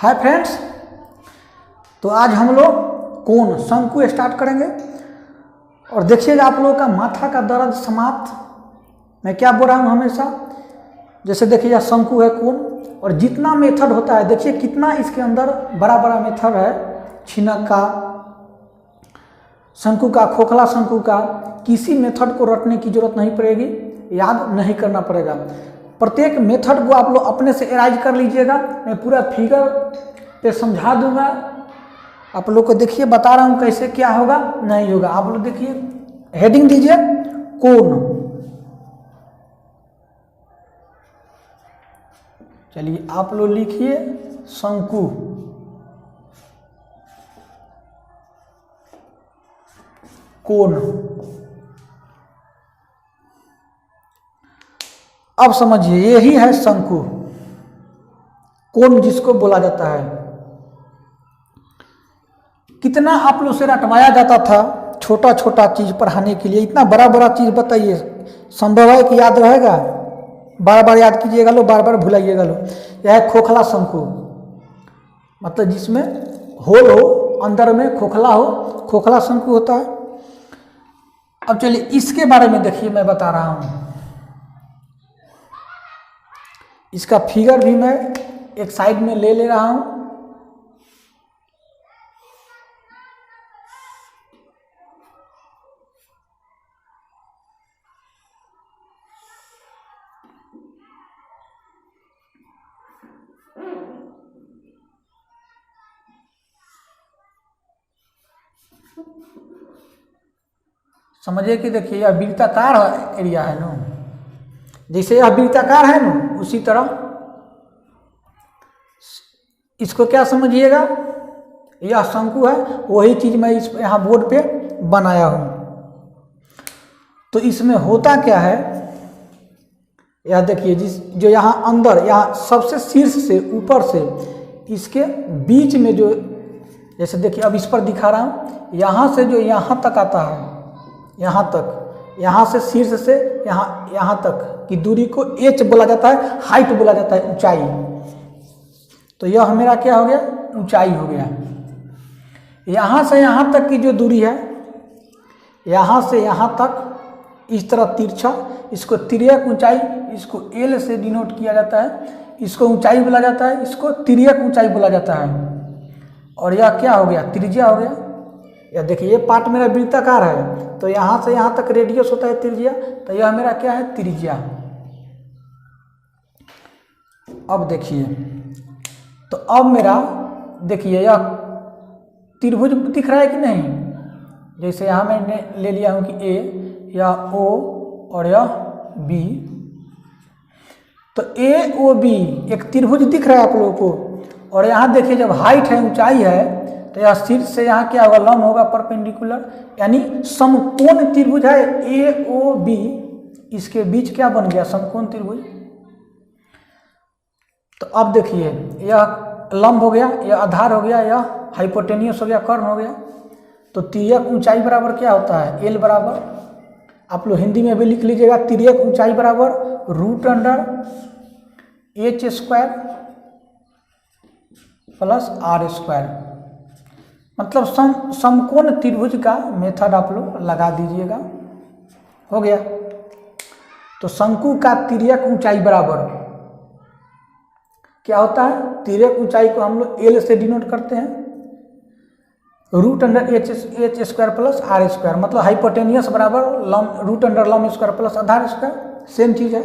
Hi friends, तो आज हम लोग कोण शंकु स्टार्ट करेंगे। और देखिएगा आप लोगों का माथा का दर्द समाप्त। मैं क्या बोल रहा हूँ हमेशा, जैसे देखिएगा शंकु है कोण, और जितना मेथड होता है देखिए कितना इसके अंदर बड़ा बड़ा मेथड है। छिनक का, शंकु का, खोखला शंकु का, किसी मेथड को रटने की जरूरत नहीं पड़ेगी, याद नहीं करना पड़ेगा। प्रत्येक मेथड को आप लोग अपने से एराइज कर लीजिएगा। मैं पूरा फिगर पे समझा दूंगा आप लोग को। देखिए बता रहा हूँ कैसे क्या होगा नहीं होगा। आप लोग देखिए, हेडिंग दीजिए कोण। चलिए आप लोग लिखिए शंकु। कोण। अब समझिए यही है शंकु, कोण जिसको बोला जाता है। कितना आप लोग से रटवाया जाता था छोटा छोटा चीज पढ़ाने के लिए, इतना बड़ा बड़ा चीज बताइए, संभव है कि याद रहेगा? बार बार याद कीजिएगा लो, बार बार भुलाइएगा लो। यह है खोखला शंकु, मतलब जिसमें होल हो, अंदर में खोखला हो, खोखला शंकु होता है। अब चलिए इसके बारे में देखिए, मैं बता रहा हूं। इसका फिगर भी मैं एक साइड में ले रहा हूं। समझिए कि देखिए यह वृत्ताकार एरिया है ना, जैसे यह वृत्ताकार है ना, उसी तरह इसको क्या समझिएगा, यह शंकु है। वही चीज मैं इस यहाँ बोर्ड पे बनाया हूं। तो इसमें होता क्या है, यह देखिए, जो यहाँ अंदर, यहाँ सबसे शीर्ष से ऊपर से इसके बीच में जो, जैसे देखिए अब इस पर दिखा रहा हूं, यहाँ से जो यहाँ तक आता है, यहाँ तक, यहाँ से शीर्ष से यहाँ तक की दूरी को एच बोला जाता है, हाइट बोला जाता है, ऊंचाई। तो यह मेरा क्या हो गया, ऊंचाई हो गया। यहाँ से यहाँ तक की जो दूरी है, यहाँ से यहाँ तक इस तरह तिरछा, इसको तिर्यक ऊंचाई, इसको एल से डिनोट किया जाता है, इसको ऊंचाई बोला जाता है, इसको तिर्यक ऊंचाई बोला जाता है। और यह क्या हो गया, त्रिज्या हो गया। या देखिए ये पार्ट मेरा वृत्ताकार है, तो यहाँ से यहाँ तक रेडियस होता है त्रिज्या, तो यह मेरा क्या है, त्रिज्या। अब देखिए, तो अब मेरा देखिए यह त्रिभुज दिख रहा है कि नहीं। जैसे यहाँ मैंने ले लिया हूँ कि ए, या ओ और यह बी, तो ए ओ बी एक त्रिभुज दिख रहा है आप लोगों को। और यहाँ देखिए जब हाइट है, ऊंचाई है, तो यह शीर्ष से यहाँ क्या होगा, लंब होगा, परपेंडिकुलर, यानी समकोण त्रिभुज है ए ओ बी। इसके बीच क्या बन गया, समकोण त्रिभुज। तो अब देखिए यह लंब हो गया, यह आधार हो गया, यह हाइपोटेनियस हो गया, कर्ण हो गया। तो तिर्यक ऊंचाई बराबर क्या होता है, एल बराबर, आप लोग हिंदी में भी लिख लीजिएगा, तिर्यक ऊंचाई बराबर root under H square plus R square. मतलब समकोण त्रिभुज का मेथड आप लोग लगा दीजिएगा, हो गया। तो शंकु का तिर्यक ऊंचाई बराबर क्या होता है, तिर्यक ऊंचाई को हम लोग एल से डिनोट करते हैं, root under H square plus R square. मतलब हाइपोटेनियस बराबर रूट अंडर लंब स्क्वायर प्लस आधार स्क्वायर, सेम चीज है।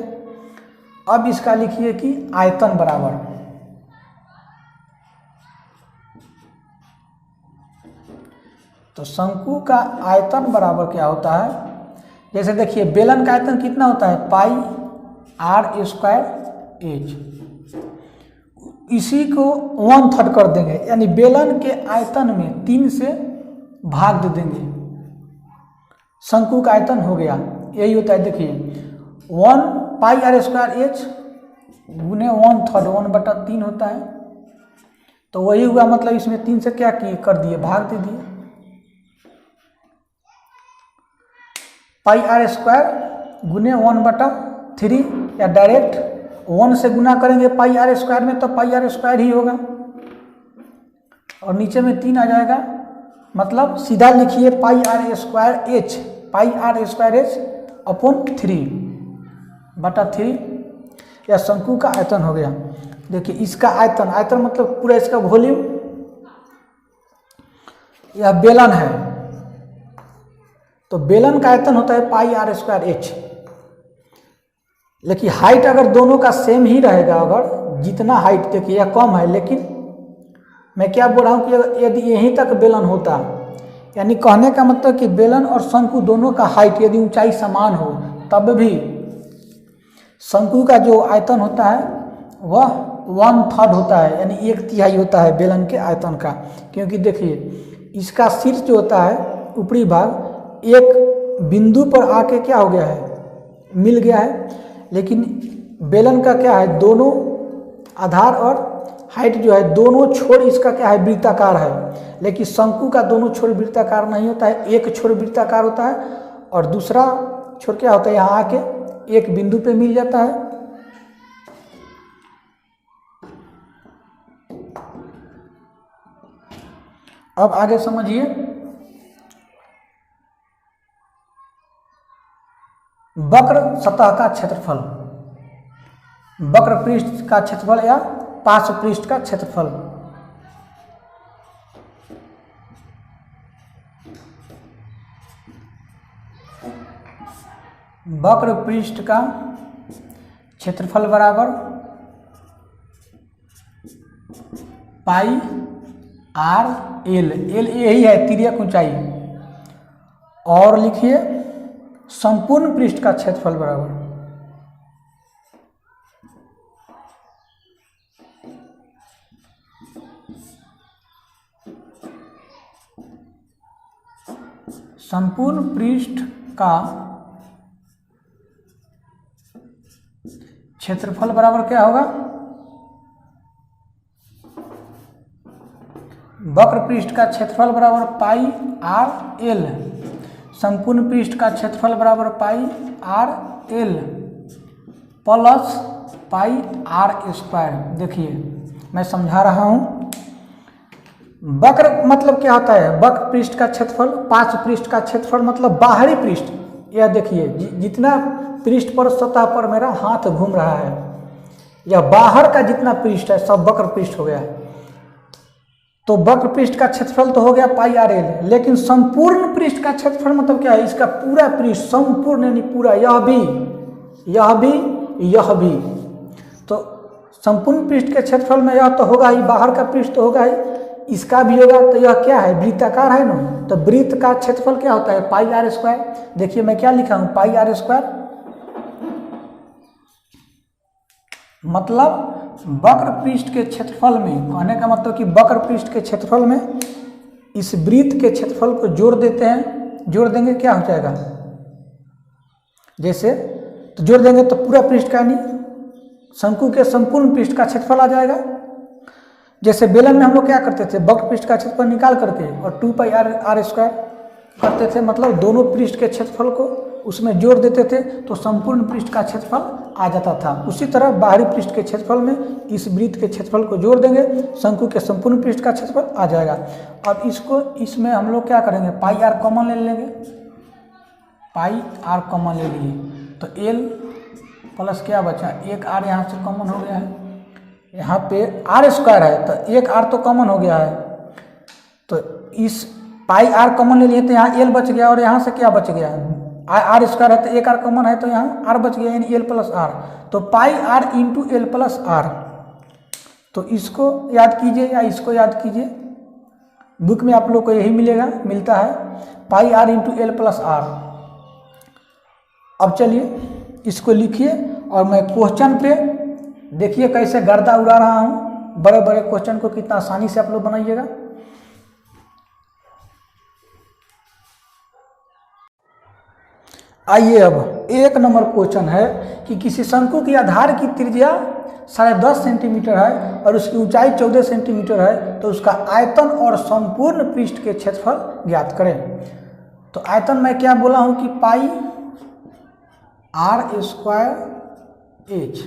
अब इसका लिखिए कि आयतन बराबर, तो शंकु का आयतन बराबर क्या होता है, जैसे देखिए बेलन का आयतन कितना होता है, पाई आर स्क्वायर एच। इसी को 1/3 कर देंगे, यानी बेलन के आयतन में 3 से भाग दे देंगे, शंकु का आयतन हो गया। यही होता है, देखिए 1 पाई आर स्क्वायर एच गुने 1/3, 1/3 होता है। तो वही हुआ, मतलब इसमें 3 से क्या किए, कर दिए, भाग दे दिए। पाई आर स्क्वायर गुने 1/3, या डायरेक्ट 1 से गुना करेंगे पाई आर स्क्वायर में, तो पाई आर स्क्वायर ही होगा। और नीचे में 3 आ जाएगा, मतलब सीधा लिखिए pi are square h, pi are square h upon 3/3 यह शंकु का आयतन हो गया। देखिए इसका आयतन, आयतन मतलब पूरा इसका वॉल्यूम, यह बेलन है तो बेलन का आयतन होता है पाई आर स्क्वायर एच। लेकिन हाइट अगर दोनों का सेम ही रहेगा, अगर जितना हाइट, देखिए यह कम है, लेकिन मैं क्या बोल रहा हूँ कि यदि यहीं तक बेलन होता, यानी कहने का मतलब कि बेलन और शंकु दोनों का हाइट यदि ऊंचाई समान हो, तब भी शंकु का जो आयतन होता है वह 1/3 होता है, यानी 1/3 होता है बेलन के आयतन का। क्योंकि देखिए इसका शीर्ष जो होता है, ऊपरी भाग, एक बिंदु पर आके क्या हो गया है, मिल गया है। लेकिन बेलन का क्या है, दोनों आधार और हाइट जो है, दोनों छोर इसका क्या है, वृत्ताकार है। लेकिन शंकु का दोनों छोर वृत्ताकार नहीं होता है, एक छोर वृत्ताकार होता है और दूसरा छोर क्या होता है, यहाँ आके एक बिंदु पे मिल जाता है। अब आगे समझिए, वक्र सतह का क्षेत्रफल, वक्र पृष्ठ का क्षेत्रफल या पार्श्व पृष्ठ का क्षेत्रफल। वक्र पृष्ठ का क्षेत्रफल बराबर पाई आर एल, एल यही है तिर्यक ऊंचाई, और लिखिए संपूर्ण पृष्ठ का क्षेत्रफल बराबर संपूर्ण पृष्ठ का क्षेत्रफल बराबर क्या होगा, वक्र पृष्ठ का क्षेत्रफल बराबर पाई आर एल, संपूर्ण पृष्ठ का क्षेत्रफल बराबर pi r l plus pi are square. देखिए मैं समझा रहा हूँ, वक्र मतलब क्या होता है, वक्र पृष्ठ का क्षेत्रफल, पार्श्व पृष्ठ का क्षेत्रफल मतलब बाहरी पृष्ठ। यह देखिए जितना पृष्ठ पर, सतह पर मेरा हाथ घूम रहा है, यह बाहर का जितना पृष्ठ है सब वक्र पृष्ठ हो गया है। तो वक्र पृष्ठ का क्षेत्रफल तो हो गया पाई आर एल, लेकिन संपूर्ण पृष्ठ का क्षेत्रफल मतलब क्या है, इसका पूरा पृष्ठ, संपूर्ण यानी पूरा, यह भी, यह भी, यह भी। तो संपूर्ण पृष्ठ के क्षेत्रफल में यह तो होगा ही, बाहर का पृष्ठ तो होगा ही, इसका भी होगा। तो यह क्या है, वृत्ताकार है ना, तो वृत्त का क्षेत्रफल क्या होता है, पाई आर स्क्वायर। देखिए मैं क्या लिखा हूं, पाई आर स्क्वायर, मतलब वक्र पृष्ठ के क्षेत्रफल में, कहने का मतलब कि वक्र पृष्ठ के क्षेत्रफल में इस वृत्त के क्षेत्रफल को जोड़ देते हैं, जोड़ देंगे क्या हो जाएगा, जैसे तो जोड़ देंगे तो पूरा पृष्ठ का, यानी शंकु के संपूर्ण पृष्ठ का क्षेत्रफल आ जाएगा। जैसे बेलन में हम लोग क्या करते थे, वक्र पृष्ठ का क्षेत्रफल निकाल करके और 2 पाई आर स्क्वायर करते थे, मतलब दोनों पृष्ठ के क्षेत्रफल को उसमें जोड़ देते थे तो संपूर्ण पृष्ठ का क्षेत्रफल आ जाता था। उसी तरह बाहरी पृष्ठ के क्षेत्रफल में इस वृत्त के क्षेत्रफल को जोड़ देंगे, शंकु के संपूर्ण पृष्ठ का क्षेत्रफल आ जाएगा। अब इसको, इसमें हम लोग क्या करेंगे, पाई आर कॉमन ले लेंगे, पाई आर कॉमन ले लिए तो एल प्लस क्या बचा, एक आर यहाँ से कॉमन हो गया है, यहाँ पे आर स्क्वायर है तो एक आर तो कॉमन हो गया है, तो इस पाई आर कॉमन ले लिए तो यहाँ एल बच गया, और यहाँ से क्या बच गया, आर स्क्वायर है तो एक आर कॉमन है तो यहाँ आर बच गया, यानी एल प्लस आर, तो pi r into l plus r. तो इसको याद कीजिए या इसको याद कीजिए, बुक में आप लोग को यही मिलेगा, मिलता है pi r into l plus r. अब चलिए इसको लिखिए और मैं क्वेश्चन पे देखिए कैसे गर्दा उड़ा रहा हूँ, बड़े बड़े क्वेश्चन को कितना आसानी से आप लोग बनाइएगा। आइए अब 1 नंबर क्वेश्चन है कि किसी शंकु की आधार की त्रिज्या 10.5 सेंटीमीटर है और उसकी ऊंचाई 14 सेंटीमीटर है, तो उसका आयतन और संपूर्ण पृष्ठ के क्षेत्रफल ज्ञात करें। तो आयतन मैं क्या बोला हूं कि pi are square h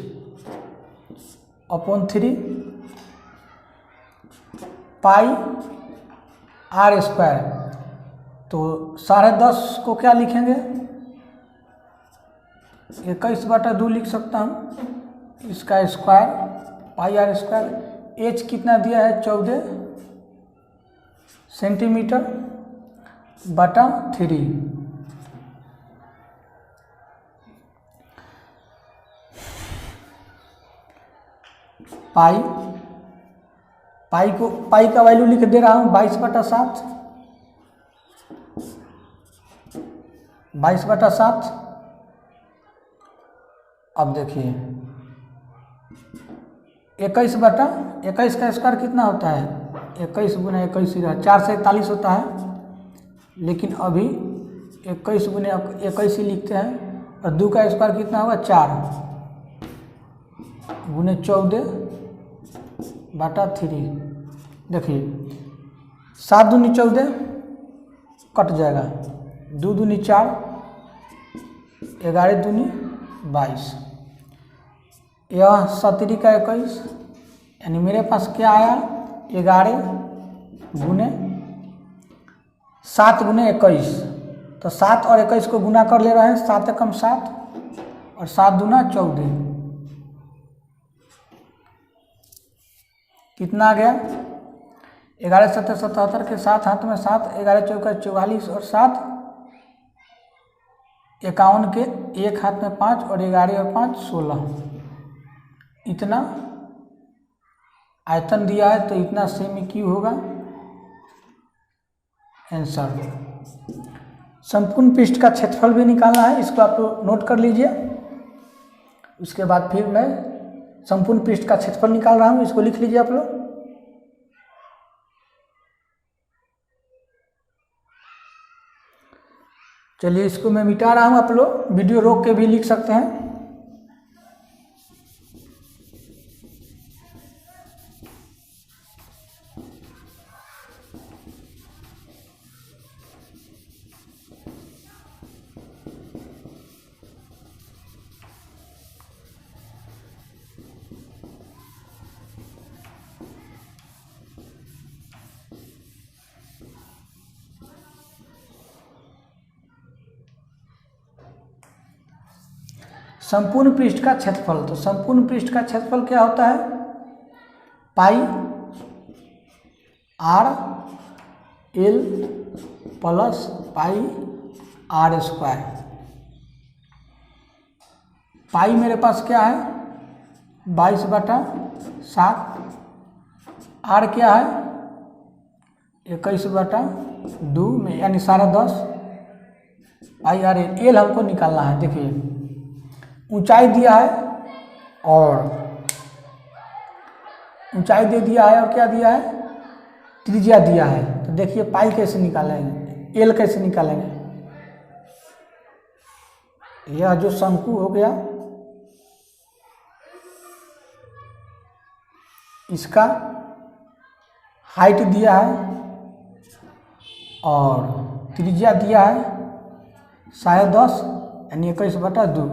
upon 3 pi are square. तो 10.5 को क्या लिखेंगे, 21/2 लिख सकता हूँ, इसका square pi are square. H कितना दिया है 14 सेंटीमीटर बटा 3। पाई का वैल्यू लिख दे रहा हूँ 22/7। 22/7। अब देखिए 21 का स्क्वायर कितना होता है, 21 गुना 21 4 से 41 होता है, लेकिन अभी 21 गुने 21 ही लिखते हैं। और 2 का स्क्वायर कितना होगा 4 गुने 14/3। देखिए 7 दूनी 14 कट जाएगा, 2 दूनी 4, 11 दूनी 22। यह 17 का 21, यानी मेरे पास क्या आया 11 गुने 7 गुने 21। तो 7 और 21 को गुना कर ले रहे हैं, 7 एकम 7 और 7 दूना 14। कितना आ गया 11 7 77 के 7 हाथ में 7, 11 चौका 44 और 7 51 के 1 हाथ में 5 और 11 और 5 16। इतना आयतन दिया है, तो इतना सेमी क्यूब होगा आंसर। संपूर्ण पृष्ठ का क्षेत्रफल भी निकालना है, इसको आप नोट कर लीजिए। उसके बाद फिर मैं संपूर्ण पृष्ठ का क्षेत्रफल निकाल रहा हूँ, इसको लिख लीजिए आप लोग। चलिए इसको मैं मिटा रहा हूँ, आप लोग वीडियो रोक के भी लिख सकते हैं। संपूर्ण पृष्ठ का क्षेत्रफल, तो संपूर्ण पृष्ठ का क्षेत्रफल क्या होता है, pi r l plus pi are square. Pi मेरे पास क्या है 22/7, आर क्या है 21/2 में, यानी 10.5 पाई आर एल हमको निकालना है। देखिए ऊंचाई दिया है और ऊंचाई दे दिया है, और क्या दिया है त्रिज्या दिया है। तो देखिए पाई कैसे निकालेंगे, एल कैसे निकालेंगे। यह जो शंकु हो गया, इसका हाइट दिया है और त्रिज्या दिया है 10.5 यानी 21/2।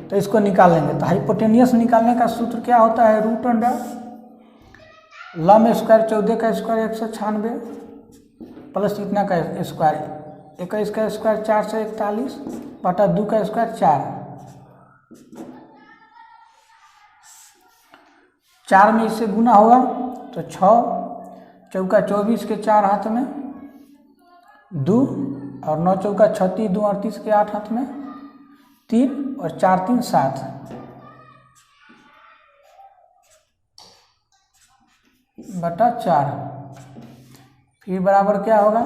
तो इसको निकालेंगे, तो हाइपोटेनियस निकालने का सूत्र क्या होता है, √अंडर लंब स्क्वायर 14 का स्क्वायर 196 प्लस इतना का स्क्वायर 21 का स्क्वायर 441/2 का स्क्वायर 4 में इससे गुना होगा तो 6 चौका 24 के 4 हाथ में 2 और 9 चौका 36 2 38 के 8 हाथ में 3 और 4 3 7। बटा 4 फिर बराबर क्या होगा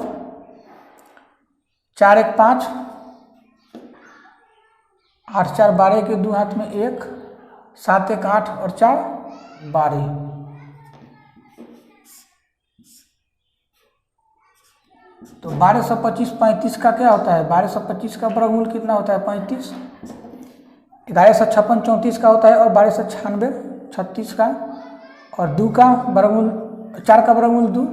4 1 5 8 4 12 के 2 हाथ में 1 7 1 8 और 4 12। तो 1225 35 का क्या होता है, 1225 का वर्गमूल कितना होता है 35। 1156 34 का होता है और 1296 36 का, और 2 का वर्गमूल 4 का वर्गमूल 2,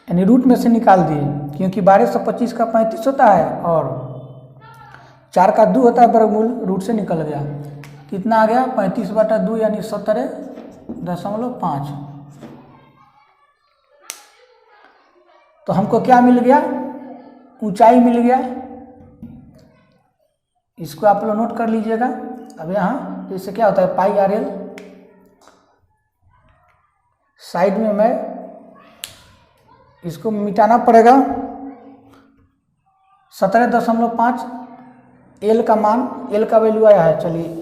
यानी रूट में से निकाल दिए, क्योंकि 1225 का 35 होता है और 4 का 2 होता है वर्गमूल, रूट से निकल गया। कितना आ गया 35/2 यानी 17.5। तो हमको क्या मिल गया, ऊंचाई मिल गया। इसको आप लोग नोट कर लीजिएगा। अब यहाँ इससे क्या होता है, पाई आर एल, साइड में मैं इसको मिटाना पड़ेगा। 17.5 एल का मान, एल का वैल्यू आया है। चलिए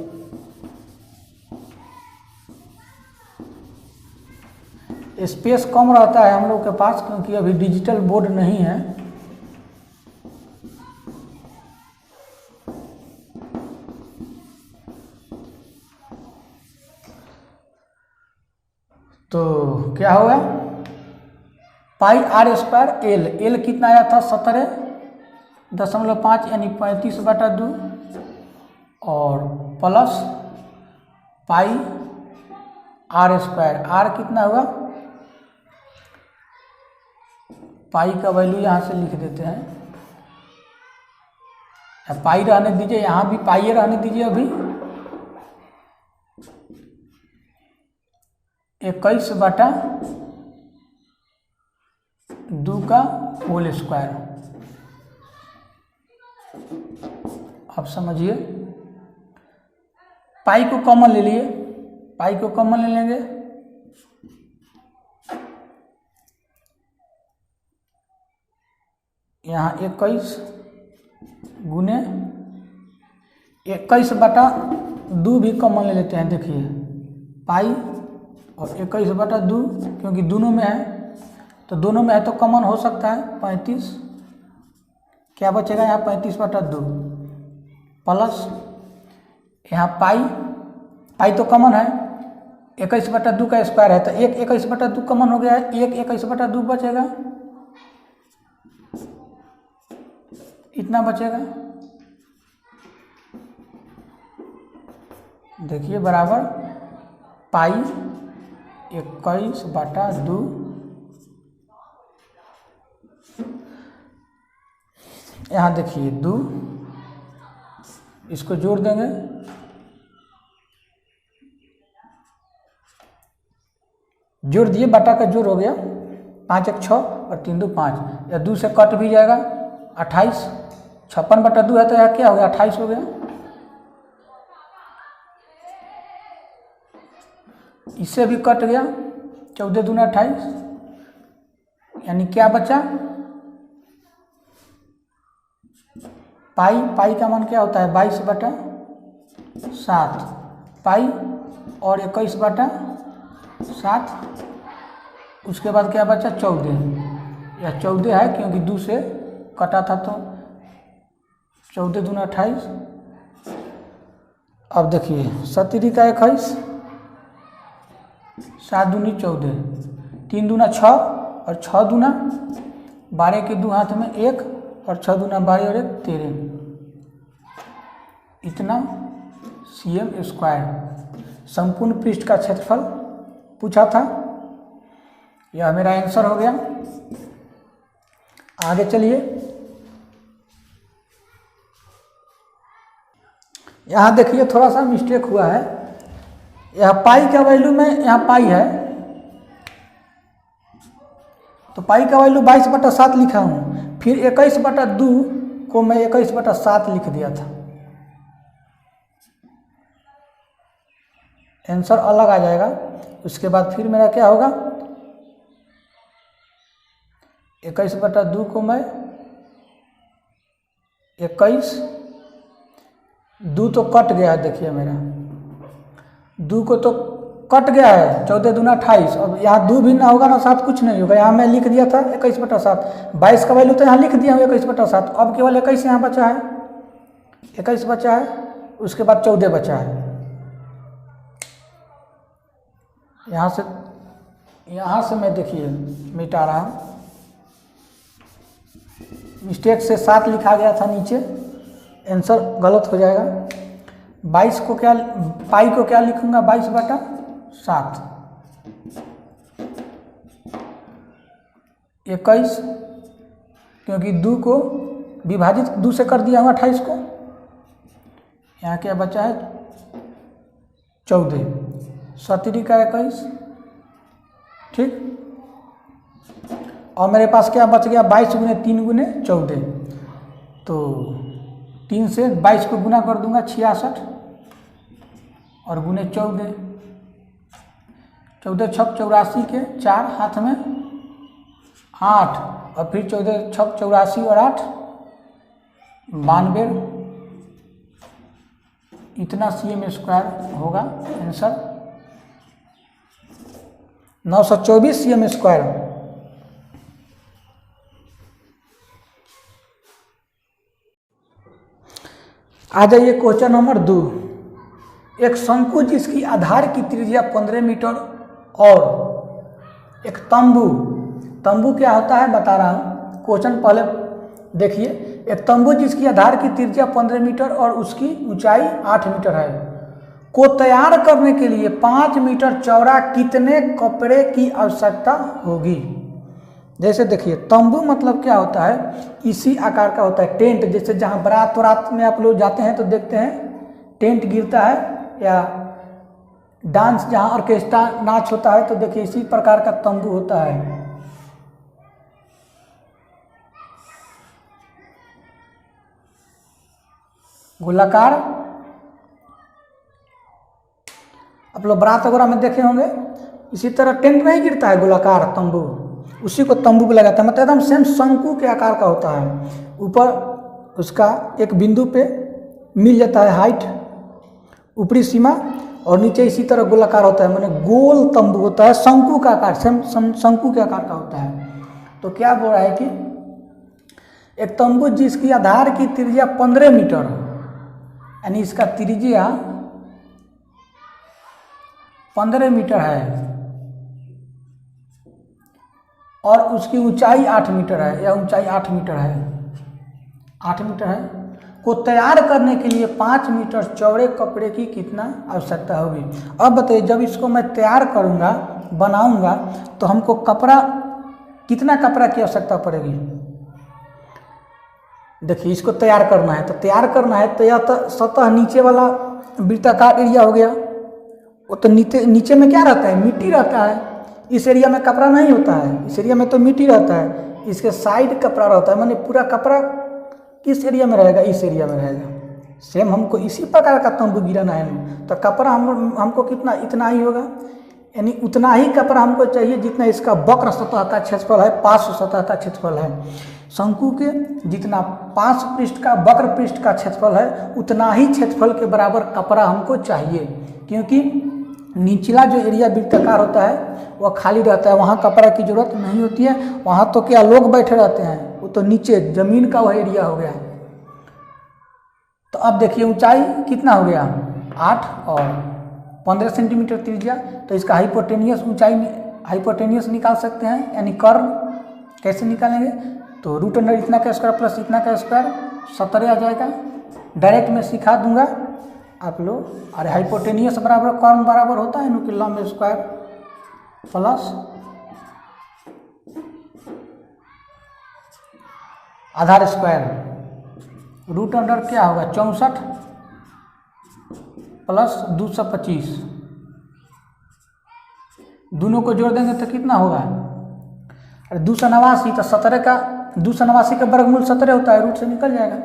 स्पेस कम रहता है हम लोग के पास, क्योंकि अभी डिजिटल बोर्ड नहीं है। तो क्या होगा, pi are square L, L कितना आया था 17.5 यानी 35/2 और plus pi are square, R कितना हुआ, पाई का वैल्यू यहाँ से लिख देते हैं, पाई रहने दीजिए, यहाँ भी पाई रहने दीजिए। अभी 21/2 का होल स्क्वायर। आप समझिए, पाई को कॉमन ले लिए, पाई को कॉमन ले लेंगे, यहाँ 21 गुने 21/2 भी कॉमन ले लेते हैं। देखिए पाई और 21/2, क्योंकि दोनों में है, तो दोनों में है तो कॉमन हो सकता है 35, क्या बचेगा यहाँ 35/2 प्लस यहाँ पाई, पाई तो कॉमन है, 21/2 का स्क्वायर है, तो एक 21/2 कॉमन हो गया है, एक 21/2 बचेगा, इतना बचेगा। देखिए बराबर पाई 21/2, यहाँ देखिए 2, इसको जोड़ देंगे, जोड़ दिए, बटा का जोड़ हो गया, 5 1 6 और 3 2 5, या 2 से कट भी जाएगा, 28, 56/2 है तो यह क्या हो गया 28 हो गया। इससे भी कट गया, 14 दूना 28, यानी क्या बचा, पाई, पाई का मान क्या होता है 22/7, पाई और 21/7, उसके बाद क्या बचा 14, या 14 है क्योंकि 2 से कटा था, तो 14 दूना 28। अब देखिए 17 का 21, 7 दूनी 14, 3 दूना 6 और 6 दूना 12 के 2 हाथ में 1 और 6 दूना 12 और 1 13, इतना cm स्क्वायर संपूर्ण पृष्ठ का क्षेत्रफल पूछा था। यह मेरा आंसर हो गया। आगे चलिए, यहाँ देखिए थोड़ा सा मिस्टेक हुआ है, यह पाई का वैल्यू में यहाँ पाई है, तो पाई का वैल्यू 22/7 लिखा हूँ, फिर 21/2 को मैं 21/7 लिख दिया था, आंसर अलग आ जाएगा। उसके बाद फिर मेरा क्या होगा, 21/2 को मैं 21, 2 तो कट गया है, देखिए मेरा 2 को तो कट गया है, 14 दूना 28, अब यहाँ 2 भी ना होगा ना 7 कुछ नहीं होगा, यहाँ मैं लिख दिया था 21/7, 22 का वैल्यू तो यहाँ लिख दिया हूँ 21/7, अब केवल 21 यहाँ बचा है, 21 बचा है, उसके बाद 14 बचा है। यहाँ से मैं देखिए मिटा रहा हूँ, मिस्टेक से 7 लिखा गया था नीचे, आंसर गलत हो जाएगा। 22 को क्या, पाई को क्या लिखूंगा 22/7, 21, क्योंकि 2 को विभाजित 2 से कर दिया हूँ 28 को, यहाँ क्या बचा है 14, 17 का 21, ठीक। और मेरे पास क्या बच गया 22 गुने 3 गुने 14, तो 3 से 22 को गुना कर दूंगा 66 और गुने 14, 14 छक 84 के 4 हाथ में 8 और फिर 14 छक 84 और 8 92, इतना cm² होगा आंसर 924 cm²। आ जाइए क्वेश्चन नंबर 2। एक शंकु जिसकी आधार की त्रिज्या 15 मीटर और एक तंबू क्या होता है बता रहा हूँ। क्वेश्चन पहले देखिए, एक तंबू जिसकी आधार की त्रिज्या 15 मीटर और उसकी ऊंचाई 8 मीटर है को तैयार करने के लिए 5 मीटर चौड़ा कितने कपड़े की आवश्यकता होगी। जैसे देखिए, तंबू मतलब क्या होता है, इसी आकार का होता है। टेंट, जैसे जहाँ बारात में आप लोग जाते हैं तो देखते हैं टेंट गिरता है, या डांस जहाँ ऑर्केस्ट्रा नाच होता है तो देखिए इसी प्रकार का तंबू होता है। गोलाकार, आप लोग बारात वगैरह में देखे होंगे, इसी तरह टेंट नहीं गिरता है गोलाकार तंबू, उसी को तंबू पे लगाता है। मतलब एकदम सेम शंकु के आकार का होता है। ऊपर उसका एक बिंदु पे मिल जाता है हाइट, ऊपरी सीमा, और नीचे इसी तरह गोलाकार होता है, माने गोल तंबू होता है, शंकु का आकार, सेम शंकु के आकार का होता है। तो क्या बोल रहा है कि एक तंबू जिसकी आधार की त्रिज्या 15 मीटर, यानी इसका त्रिज्या 15 मीटर है और उसकी ऊंचाई 8 मीटर है, या ऊंचाई 8 मीटर है, 8 मीटर है, को तैयार करने के लिए 5 मीटर चौड़े कपड़े की कितना आवश्यकता होगी। अब बताइए, जब इसको मैं तैयार करूंगा, बनाऊंगा, तो हमको कितना कपड़ा की आवश्यकता पड़ेगी। देखिए, इसको तैयार करना है, तो यह तो सतह नीचे वाला वृत्ताकार एरिया हो गया। वो तो नीचे में क्या रहता है, मिट्टी रहता है। इस एरिया में कपड़ा नहीं होता है, इस एरिया में तो मिट्टी रहता है। इसके साइड कपड़ा रहता है, माने पूरा कपड़ा किस एरिया में रहेगा, इस एरिया में रहेगा। सेम हमको इसी प्रकार का तंबू गिराना है, तो कपड़ा हमको कितना, इतना ही होगा, यानी उतना ही कपड़ा हमको चाहिए जितना इसका वक्र सतह का क्षेत्रफल है, पार्श्व सतह का क्षेत्रफल है। शंकु के जितना पार्श्व पृष्ठ का, वक्र पृष्ठ का क्षेत्रफल है, उतना ही क्षेत्रफल के बराबर कपड़ा हमको चाहिए, क्योंकि निचला जो एरिया वृत्ताकार होता है वह खाली रहता है, वहाँ कपड़ा की जरूरत नहीं होती है। वहाँ तो क्या लोग बैठे रहते हैं, वो तो नीचे जमीन का वह एरिया हो गया। तो अब देखिए, ऊंचाई कितना हो गया, 8 और 15 सेंटीमीटर त्रिज्या, तो इसका हाइपोटेनियस ऊंचाई, हाइपोटेनियस निकाल सकते हैं, यानी कर्व कैसे निकालेंगे, तो रूट अंडर इतना का स्क्वायर प्लस इतना का स्क्वायर 17 आ जाएगा। डायरेक्ट में सिखा दूंगा आप लोग। अरे हाइपोटेनियस बराबर कर्व बराबर होता है कि लंब स्क्वायर प्लस आधार स्क्वायर, रूट अंडर क्या होगा 64 प्लस 225, दोनों को जोड़ देंगे तो कितना होगा, अरे 289, तो 17 का 289 का वर्गमूल 17 होता है, रूट से निकल जाएगा।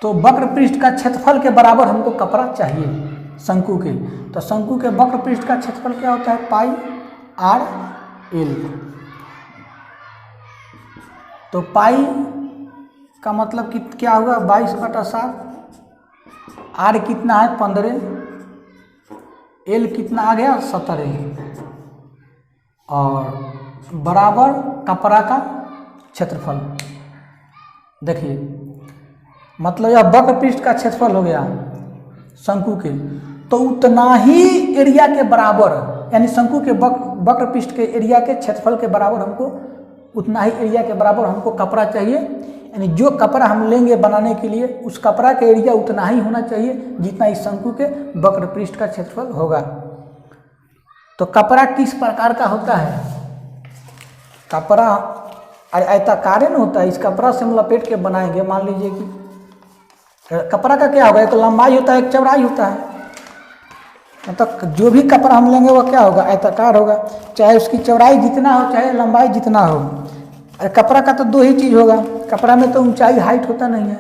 तो वक्र पृष्ठ का क्षेत्रफल के बराबर हमको कपड़ा चाहिए शंकु के। तो शंकु के वक्र पृष्ठ का क्षेत्रफल क्या होता है, पाई आर एल। तो पाई का मतलब कि क्या हुआ, 22/7, आर कितना है 15, एल कितना आ गया 17, और बराबर कपड़ा का क्षेत्रफल। देखिए, मतलब यह वक्र पृष्ठ का क्षेत्रफल हो गया शंकु के, तो उतना ही एरिया के बराबर, यानी शंकु के वक्र पृष्ठ के एरिया के क्षेत्रफल के बराबर हमको, उतना ही एरिया के बराबर हमको कपड़ा चाहिए। यानी जो कपड़ा हम लेंगे बनाने के लिए, उस कपड़ा का एरिया उतना ही होना चाहिए जितना इस शंकु के वक्र पृष्ठ का क्षेत्रफल होगा। तो कपड़ा किस प्रकार का होता है, कपड़ा आयताकार न होता है। इस कपड़ा से हम लपेट के बनाएंगे, मान लीजिए कि कपड़ा का क्या होगा, एक लंबाई होता है एक चौड़ाई होता है, मतलब जो भी कपड़ा हम लेंगे वो क्या होगा, आयताकार होगा, चाहे उसकी चौड़ाई जितना हो चाहे लंबाई जितना हो। अरे कपड़ा का तो दो ही चीज़ होगा, कपड़ा में तो ऊंचाई हाइट होता नहीं है,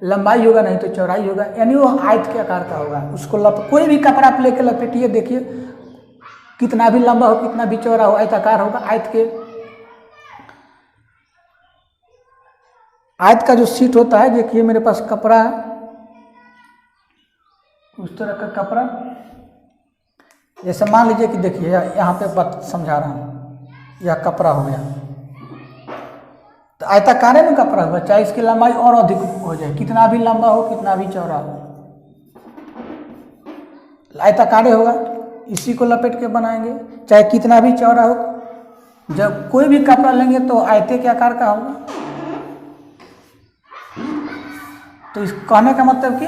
लंबाई होगा नहीं तो चौड़ाई होगा, यानी वो आयत के आकार का होगा। उसको कोई भी कपड़ा आप लेके लपेटिए, देखिए कितना भी लंबा हो कितना भी चौड़ा हो आयताकार होगा। आयत का जो सीट होता है, देखिए मेरे पास कपड़ा है, उस तरह का कपड़ा, जैसे मान लीजिए कि देखिए यहाँ पे बात समझा रहा हूँ, यह कपड़ा हो गया, तो आयताकार में कपड़ा होगा, चाहे इसकी लंबाई और अधिक हो जाए, कितना भी लंबा हो कितना भी चौड़ा हो, आयताकार होगा। इसी को लपेट के बनाएंगे, चाहे कितना भी चौड़ा हो। जब कोई भी कपड़ा लेंगे तो आयते के आकार का होगा। तो इस कहने का मतलब कि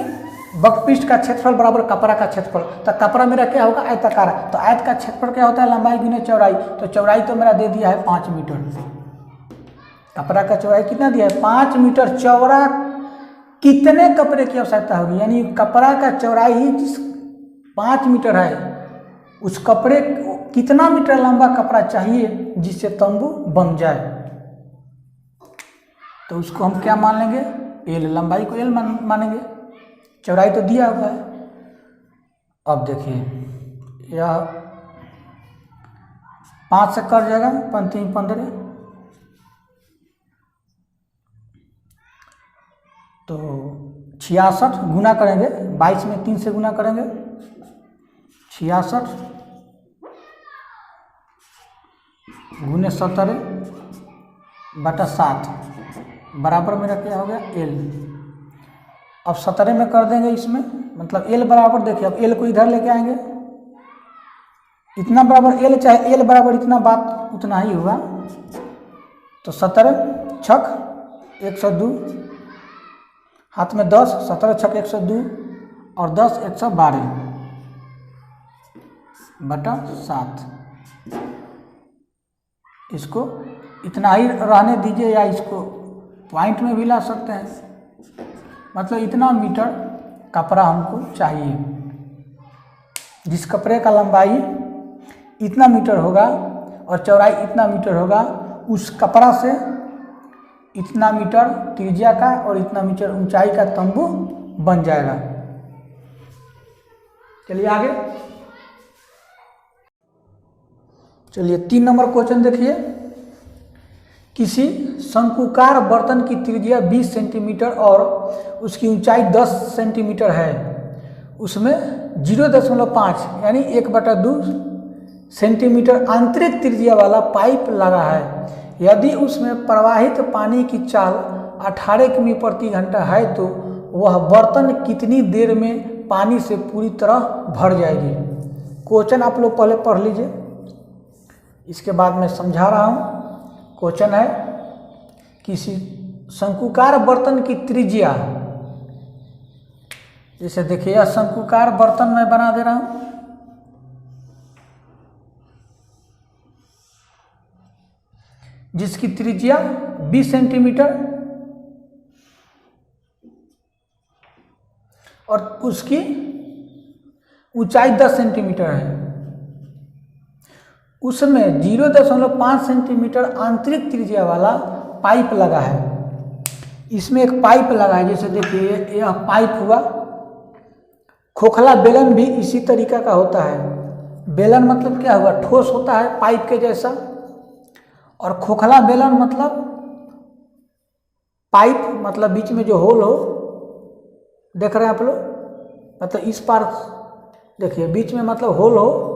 वक्र का क्षेत्रफल बराबर कपड़ा का क्षेत्रफल, तो कपड़ा मेरा क्या होगा, आयताकार। तो आयत का क्षेत्रफल क्या होता है, लंबाई गुने चौड़ाई, तो चौड़ाई तो मेरा दे दिया है 5 मीटर। कपड़ा का चौड़ाई कितना दिया है, 5 मीटर। चौड़ा कितने कपड़े की आवश्यकता होगी, यानी कपड़ा का चौड़ाई जिस 5 मीटर है, उस कपड़े कितना मीटर लंबा कपड़ा चाहिए जिससे तंबू बन जाए, तो उसको हम क्या मान लेंगे, एल, लंबाई को एल मानेंगे, चौड़ाई तो दिया हुआ है। अब देखिए यह 5 से कट जाएगा, 5 3 15, तो 66 गुना करेंगे, 22 में 3 से गुना करेंगे, 66 गुने 17 बटा 7 बराबर मेरा क्या हो गया, एल। अब 17 में कर देंगे इसमें, मतलब एल बराबर, देखिए अब एल को इधर लेके आएंगे, इतना बराबर एल, चाहे एल बराबर इतना बात उतना ही हुआ। तो 17 छक 102, हाथ में 10, 17 छक 102 और 10 112 बटा 7। इसको इतना ही रहने दीजिए, या इसको पॉइंट में भी ला सकते हैं, मतलब इतना मीटर कपड़ा हमको चाहिए। जिस कपड़े का लंबाई इतना मीटर होगा और चौड़ाई इतना मीटर होगा, उस कपड़ा से इतना मीटर त्रिज्या का और इतना मीटर ऊंचाई का तंबू बन जाएगा। चलिए आगे, चलिए 3 नंबर क्वेश्चन देखिए। किसी शंकुकार बर्तन की त्रिज्या 20 सेंटीमीटर और उसकी ऊंचाई 10 सेंटीमीटर है, उसमें 0.5 यानी 1/2 सेंटीमीटर आंतरिक त्रिज्या वाला पाइप लगा है। यदि उसमें प्रवाहित पानी की चाल 18 किमी प्रति घंटा है तो वह बर्तन कितनी देर में पानी से पूरी तरह भर जाएगी। क्वेश्चन आप लोग पहले पढ़ लीजिए, इसके बाद मैं समझा रहा हूँ। क्वेश्चन है, किसी शंकुकार बर्तन की त्रिज्या, जैसे देखिए यह शंकुकार बर्तन मैं बना दे रहा हूँ, जिसकी त्रिज्या 20 सेंटीमीटर और उसकी ऊंचाई 10 सेंटीमीटर है। उसमें 0.5 सेंटीमीटर आंतरिक त्रिज्या वाला पाइप लगा है। इसमें एक पाइप लगा है, जैसे देखिए यह पाइप हुआ। खोखला बेलन भी इसी तरीका का होता है। बेलन मतलब क्या हुआ, ठोस होता है पाइप के जैसा, और खोखला बेलन मतलब पाइप, मतलब बीच में जो होल हो, देख रहे हैं आप लोग, मतलब इस पार देखिए बीच में मतलब होल हो,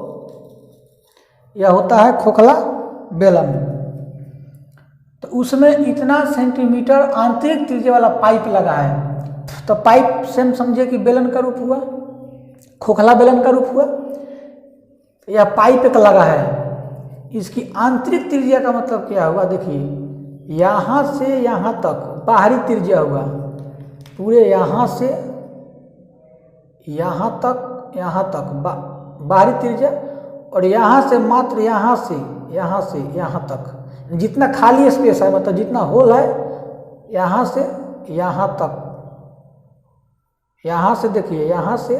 यह होता है खोखला बेलन। तो उसमें इतना सेंटीमीटर आंतरिक त्रिज्या वाला पाइप लगा है। तो पाइप सेम समझिए कि बेलन का रूप हुआ, खोखला बेलन का रूप हुआ। यह पाइप एक लगा है, इसकी आंतरिक त्रिज्या का मतलब क्या हुआ, देखिए यहाँ से यहाँ तक बाहरी त्रिज्या हुआ, पूरे यहाँ से यहाँ तक बाहरी त्रिज्या, और यहाँ से मात्र यहाँ से यहाँ तक जितना खाली स्पेस है, मतलब जितना होल है यहाँ से यहाँ तक यहाँ से देखिए, यहाँ से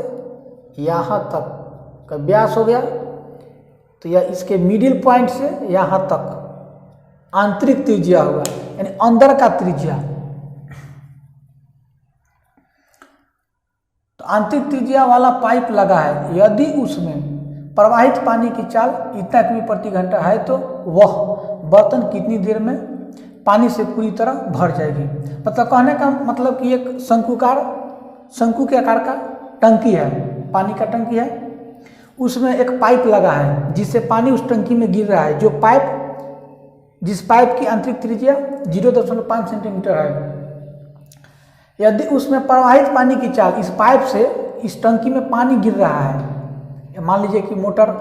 यहाँ तक का व्यास हो गया, तो यह इसके मिडिल पॉइंट से यहाँ तक आंतरिक त्रिज्या होगा, यानी अंदर का त्रिज्या। तो आंतरिक त्रिज्या वाला पाइप लगा है, यदि उसमें प्रवाहित पानी की चाल इतना किमी प्रति घंटा है तो वह बर्तन कितनी देर में पानी से पूरी तरह भर जाएगी। मतलब कहने का मतलब कि एक शंकु के आकार का टंकी है, पानी का टंकी है, उसमें एक पाइप लगा है जिससे पानी उस टंकी में गिर रहा है, जिस पाइप की आंतरिक त्रिज्या 0.5 सेंटीमीटर है। यदि उसमें प्रवाहित पानी की चाल, इस पाइप से इस टंकी में पानी गिर रहा है, मान लीजिए कि मोटर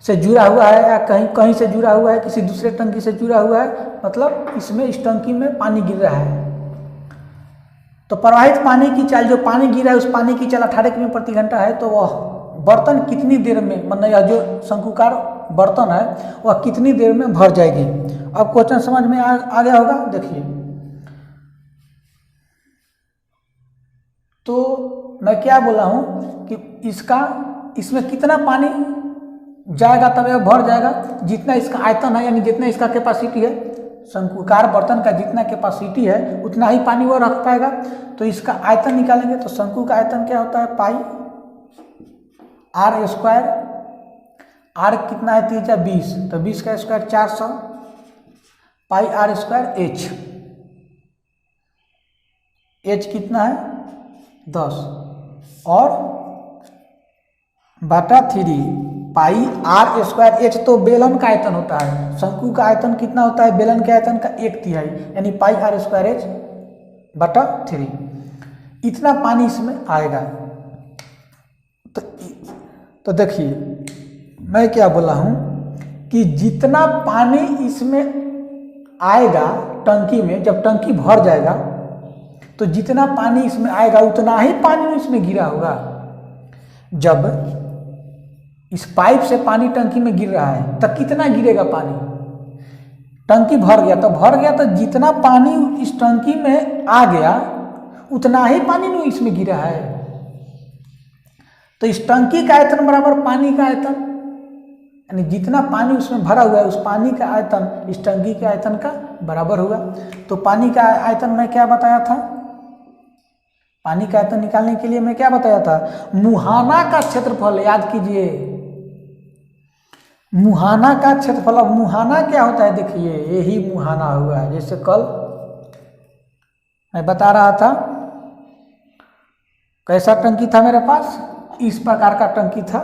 से जुड़ा हुआ है या कहीं से जुड़ा हुआ है, किसी दूसरे टंकी से जुड़ा हुआ है, मतलब इसमें इस टंकी में पानी गिर रहा है, तो प्रवाहित पानी की चाल, जो पानी गिरा है उस पानी की चाल 18 किमी प्रति घंटा है, तो वह बर्तन कितनी देर में, मतलब यह जो शंकुकार बर्तन है वह कितनी देर में भर जाएगी। अब क्वेश्चन समझ में आ गया होगा। देखिए, तो मैं क्या बोला हूँ कि इसमें कितना पानी जाएगा तब यह भर जाएगा, जितना इसका आयतन है, यानी जितना इसका कैपेसिटी है, शंकुकार बर्तन का जितना कैपेसिटी है उतना ही पानी वो रख पाएगा। तो इसका आयतन निकालेंगे तो शंकु का आयतन क्या होता है, पाई आर स्क्वायर, आर कितना है त्रिज्या 20, तो 20 का square 400, pi are square H कितना है 10 और बटा 3 पाई आर स्क्वायर। एच तो बेलन का आयतन होता है, शंकु का आयतन कितना होता है, बेलन के आयतन का 1/3, यानी पाई आर स्क्वायर एच बटा 3, इतना पानी इसमें आएगा। तो देखिए मैं क्या बोला हूँ कि जितना पानी इसमें आएगा टंकी में, जब टंकी भर जाएगा तो जितना पानी इसमें आएगा उतना ही पानी इसमें गिरा होगा। जब इस पाइप से पानी टंकी में गिर रहा है तब कितना गिरेगा पानी, टंकी भर गया तो जितना पानी इस टंकी में आ गया उतना ही पानी इसमें गिरा है। तो इस टंकी का आयतन बराबर पानी का आयतन, यानी जितना पानी उसमें भरा हुआ है उस पानी का आयतन इस टंकी के आयतन का बराबर होगा। तो पानी का आयतन मैं क्या बताया था, पानी का आयतन निकालने के लिए मैं क्या बताया था, मुहाना का क्षेत्रफल, याद कीजिए मुहाना का क्षेत्रफल। अब मुहाना क्या होता है, देखिए यही मुहाना हुआ है, जैसे कल मैं बता रहा था कैसा टंकी था मेरे पास, इस प्रकार का टंकी था,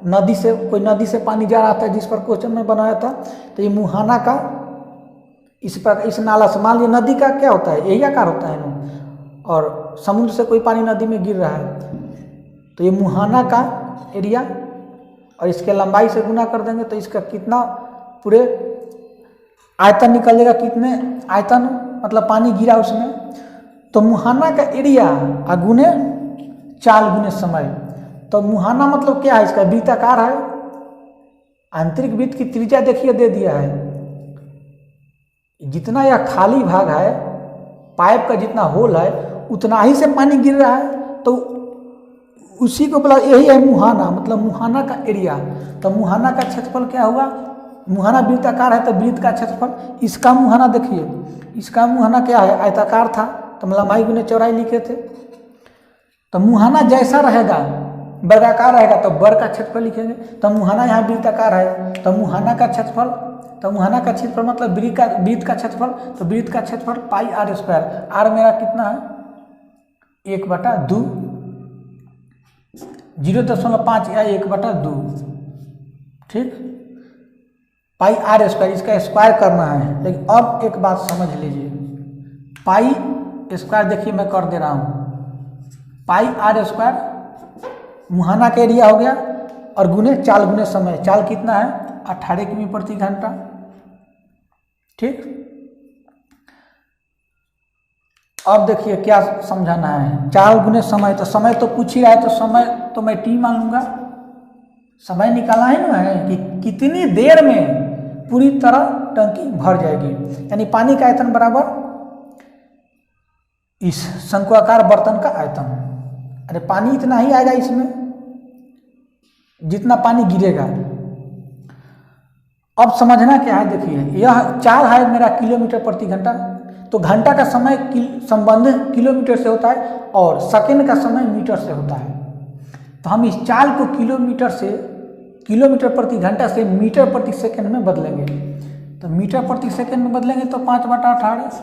कोई नदी से पानी जा रहा था जिस पर क्वेश्चन में बनाया था। तो ये मुहाना का इस नाला से, मान लीजिए नदी का क्या होता है, यही आकार होता है ना, और समुद्र से कोई पानी नदी में गिर रहा है, तो ये मुहाना का एरिया और इसके लंबाई से गुना कर देंगे तो इसका कितना पूरे आयतन निकलेगा, कितने आयतन मतलब पानी गिरा उसमें। तो मुहाना का एरिया गुने चाल गुने समय, तो मुहाना मतलब क्या है, इसका वृत्ताकार है, आंतरिक वृत्त की त्रिज्या देखिए दे दिया है, जितना यह खाली भाग है पाइप का जितना होल है उतना ही से पानी गिर रहा है, तो उसी को बोला यही है मुहाना, मतलब मुहाना का एरिया। तो मुहाना का क्षेत्रफल क्या हुआ, मुहाना वृत्ताकार है तो वृत्त का क्षेत्रफल, इसका मुहाना देखिए, इसका मुहाना क्या है, आयताकार था तो लंबाई गुने चौड़ाई लिखे थे। तो मुहाना जैसा रहेगा, वर्गाकार रहेगा तो वर्ग का क्षेत्रफल लिखेंगे। तो मुहाना यहाँ वृत्ताकार है तो मुहाना का क्षेत्रफल, तो मुहाना का क्षेत्रफल मतलब वृत्त का क्षेत्रफल, तो वृत्त का क्षेत्रफल पाई आर स्क्वायर, आर मेरा कितना है 1/2, 0.5 या 1/2, ठीक, पाई आर स्क्वायर, इसका स्क्वायर करना है। लेकिन अब एक बात समझ लीजिए, पाई स्क्वायर देखिए मैं कर दे रहा हूँ, पाई आर स्क्वायर मुहाना का एरिया हो गया और गुने चाल गुने समय, चाल कितना है 18 किमी प्रति घंटा, ठीक। अब देखिए क्या समझाना है, चाल गुने समय, तो समय तो पूछ ही रहा है तो समय तो मैं टी मान लूंगा, समय निकालना ही ना है कि कितनी देर में पूरी तरह टंकी भर जाएगी, यानी पानी का आयतन बराबर इस शंक्वाकार बर्तन का आयतन। अरे पानी इतना ही आएगा इसमें जितना पानी गिरेगा। अब समझना क्या है, देखिए यह चाल है मेरा किलोमीटर प्रति घंटा, तो घंटा का समय संबंध किलोमीटर से होता है और सेकंड का समय मीटर से होता है। तो हम इस चाल को किलोमीटर प्रति घंटा से मीटर प्रति सेकंड में बदलेंगे। तो मीटर प्रति सेकंड में बदलेंगे तो 5/18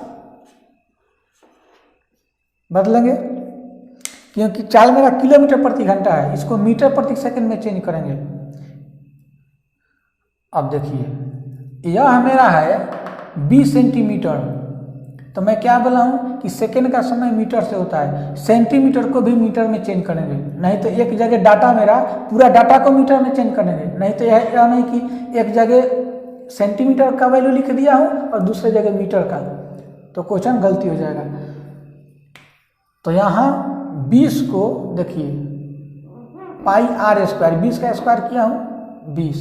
बदलेंगे, क्योंकि चाल मेरा किलोमीटर प्रति घंटा है, इसको मीटर प्रति सेकंड में चेंज करेंगे। अब देखिए यह मेरा है 20 सेंटीमीटर, तो मैं क्या बोला हूँ कि सेकंड का समय मीटर से होता है, सेंटीमीटर को भी मीटर में चेंज करेंगे, नहीं तो एक जगह डाटा मेरा पूरा डाटा को मीटर में चेंज करेंगे, नहीं तो यह नहीं कि एक जगह सेंटीमीटर का वैल्यू लिख दिया हूँ और दूसरे जगह मीटर का, तो क्वेश्चन गलती हो जाएगा। तो यहाँ 20 को देखिए πr², 20 का स्क्वायर किया हूँ 20,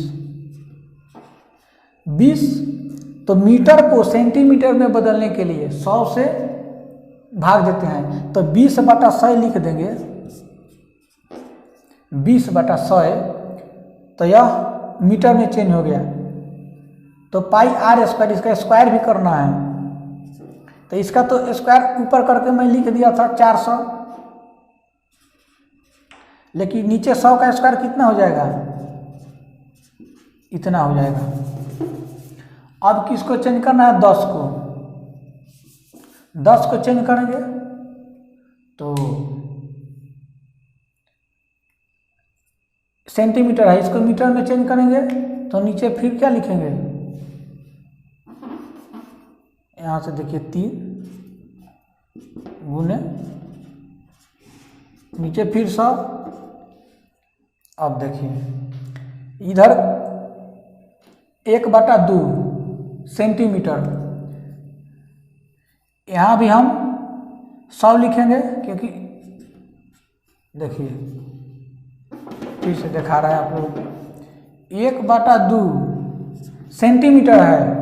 तो मीटर को सेंटीमीटर में बदलने के लिए 100 से भाग देते हैं, तो 20/100 लिख देंगे, 20/100, तो यह मीटर में चेंज हो गया। तो πr², इसका स्क्वायर भी करना है, तो इसका तो स्क्वायर ऊपर करके मैं लिख दिया था 400, लेकिन नीचे 100 का स्क्वायर कितना हो जाएगा, इतना हो जाएगा। अब किसको चेंज करना है, 10 को चेंज करेंगे, तो सेंटीमीटर है, इसको मीटर में चेंज करेंगे, तो नीचे फिर क्या लिखेंगे, यहाँ से देखिए 3 गुने, नीचे फिर 100। अब देखिए इधर 1/2 सेंटीमीटर, यहाँ भी हम 100 लिखेंगे, क्योंकि देखिए फिर से दिखा रहा है आप लोग, 1/2 सेंटीमीटर है,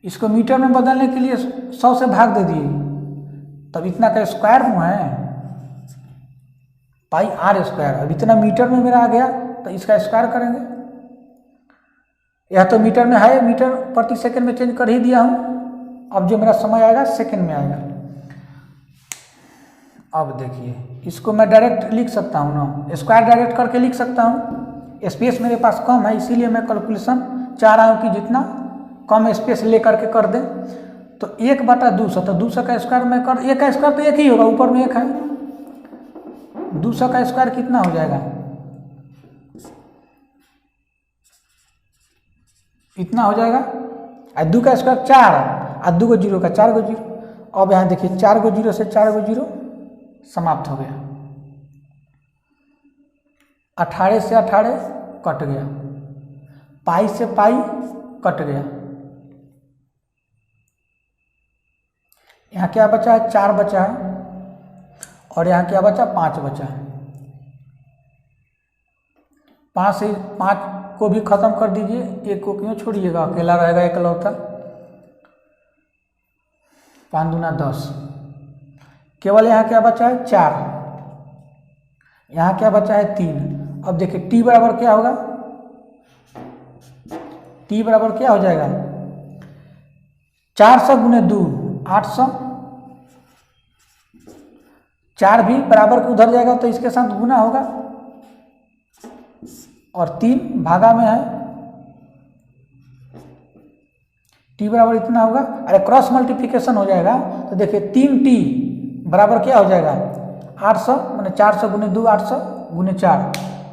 इसको मीटर में बदलने के लिए 100 से भाग दे दिए, तब इतना का स्क्वायर हुआ है πr²। अब इतना मीटर में मेरा आ गया, तो इसका स्क्वायर करेंगे, यह तो मीटर में है, मीटर प्रति सेकंड में चेंज कर ही दिया हूँ। अब जो मेरा समय आएगा सेकंड में आएगा। अब देखिए इसको मैं डायरेक्ट लिख सकता हूँ ना, स्क्वायर डायरेक्ट करके लिख सकता हूँ, स्पेस मेरे पास कम है, इसीलिए मैं कैलकुलेशन चाह रहा हूँ कि जितना कम स्पेस ले करके कर दें। तो 1/200, तो 200 का स्क्वायर में कर, एक का स्क्वायर तो एक ही होगा, ऊपर में एक है, 200 का स्क्वायर कितना हो जाएगा, इतना हो जाएगा। और 2 का स्क्वायर 4, और 2 को 0 का 4 को 0। अब यहाँ देखिए 4 को 0 से 4 को 0 समाप्त हो गया, 18 से 18 कट गया, पाई से पाई कट गया, यहाँ क्या बचा है, 4 बचा है, और यहाँ क्या बचा, 5 बचा है। 5 से 5 को भी खत्म कर दीजिए, एक को क्यों छोड़िएगा, अकेला रहेगा इकलौता। 5 दूना 10, केवल यहाँ क्या बचा है 4, यहाँ क्या बचा है 3। अब देखिए t बराबर क्या होगा, t बराबर क्या हो जाएगा, 400 गुने 2 800, 4 भी बराबर के उधर जाएगा तो इसके साथ गुना होगा, और 3 भागा में है, t बराबर इतना होगा। अरे क्रॉस मल्टीप्लिकेशन हो जाएगा, तो देखिए 3t बराबर क्या हो जाएगा 800, मैंने 400 गुने 2 800 गुने 4,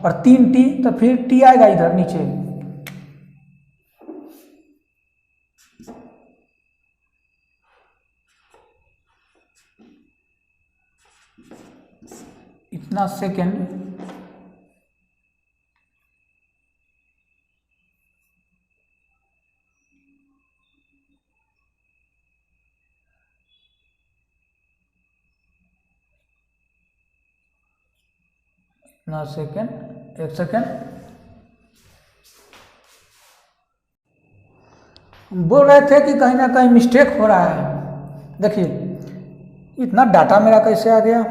और 3t, तो फिर t आएगा इधर नीचे, इतना सेकेंड। इतना सेकेंड, 1 सेकेंड। बोल रहे थे कि कहीं ना कहीं मिस्टेक हो रहा है। देखिए इतना डाटा मेरा कैसे आ गया,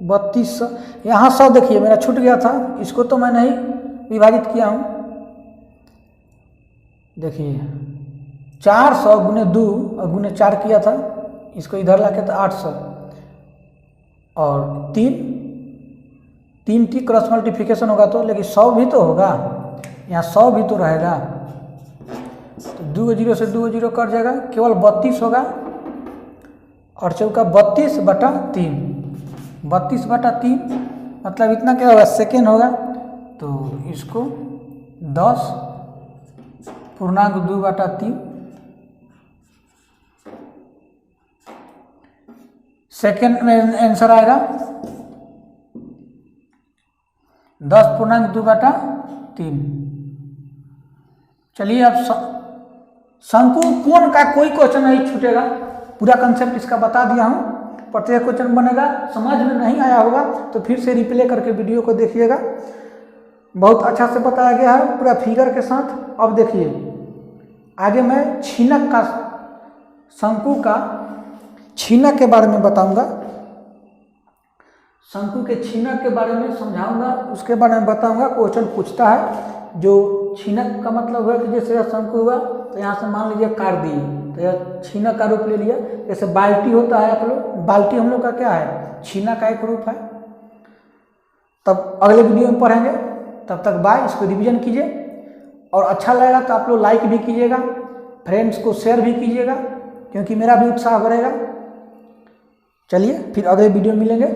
3200, यहाँ 100 देखिए मेरा छूट गया था, इसको तो मैं नहीं विभाजित किया हूँ। देखिए 400 गुने 2 और गुने 4 किया था, इसको इधर लाके तो 800 और 3 टी क्रॉस मल्टीप्लिकेशन होगा तो, लेकिन 100 भी तो होगा, यहाँ 100 भी तो रहेगा, तो 2 0 से 2 0 कट जाएगा, केवल 32 होगा और चौका 32/3, 32/3 मतलब इतना क्या होगा, सेकेंड होगा। तो इसको 10.2/3 सेकेंड में आंसर आएगा 10.2/3। चलिए अब शंकु कोण का कोई क्वेश्चन नहीं छूटेगा, पूरा कंसेप्ट इसका बता दिया हूँ, प्रत्येक क्वेश्चन बनेगा। समझ में नहीं आया होगा तो फिर से रिप्ले करके वीडियो को देखिएगा, बहुत अच्छा से बताया गया है पूरा फिगर के साथ। अब देखिए आगे मैं छीनक का, शंकु का छीनक के बारे में बताऊंगा, शंकु के छीनक के बारे में समझाऊंगा, उसके बारे में बताऊंगा। क्वेश्चन पूछता है जो छीनक का मतलब है कि जैसे यह शंकु हुआ तो यहाँ से मान लीजिए काट दिए तो यह छीनक का रूप ले लिया। जैसे बाल्टी होता है, आप लोग बाल्टी हम लोग का क्या है, छीनक का एक रूप है। तब अगले वीडियो में पढ़ेंगे, तब तक बाय। इसको रिवीजन कीजिए और अच्छा लगेगा तो आप लोग लाइक भी कीजिएगा, फ्रेंड्स को शेयर भी कीजिएगा, क्योंकि मेरा भी उत्साह बढ़ेगा। चलिए फिर अगले वीडियो में मिलेंगे।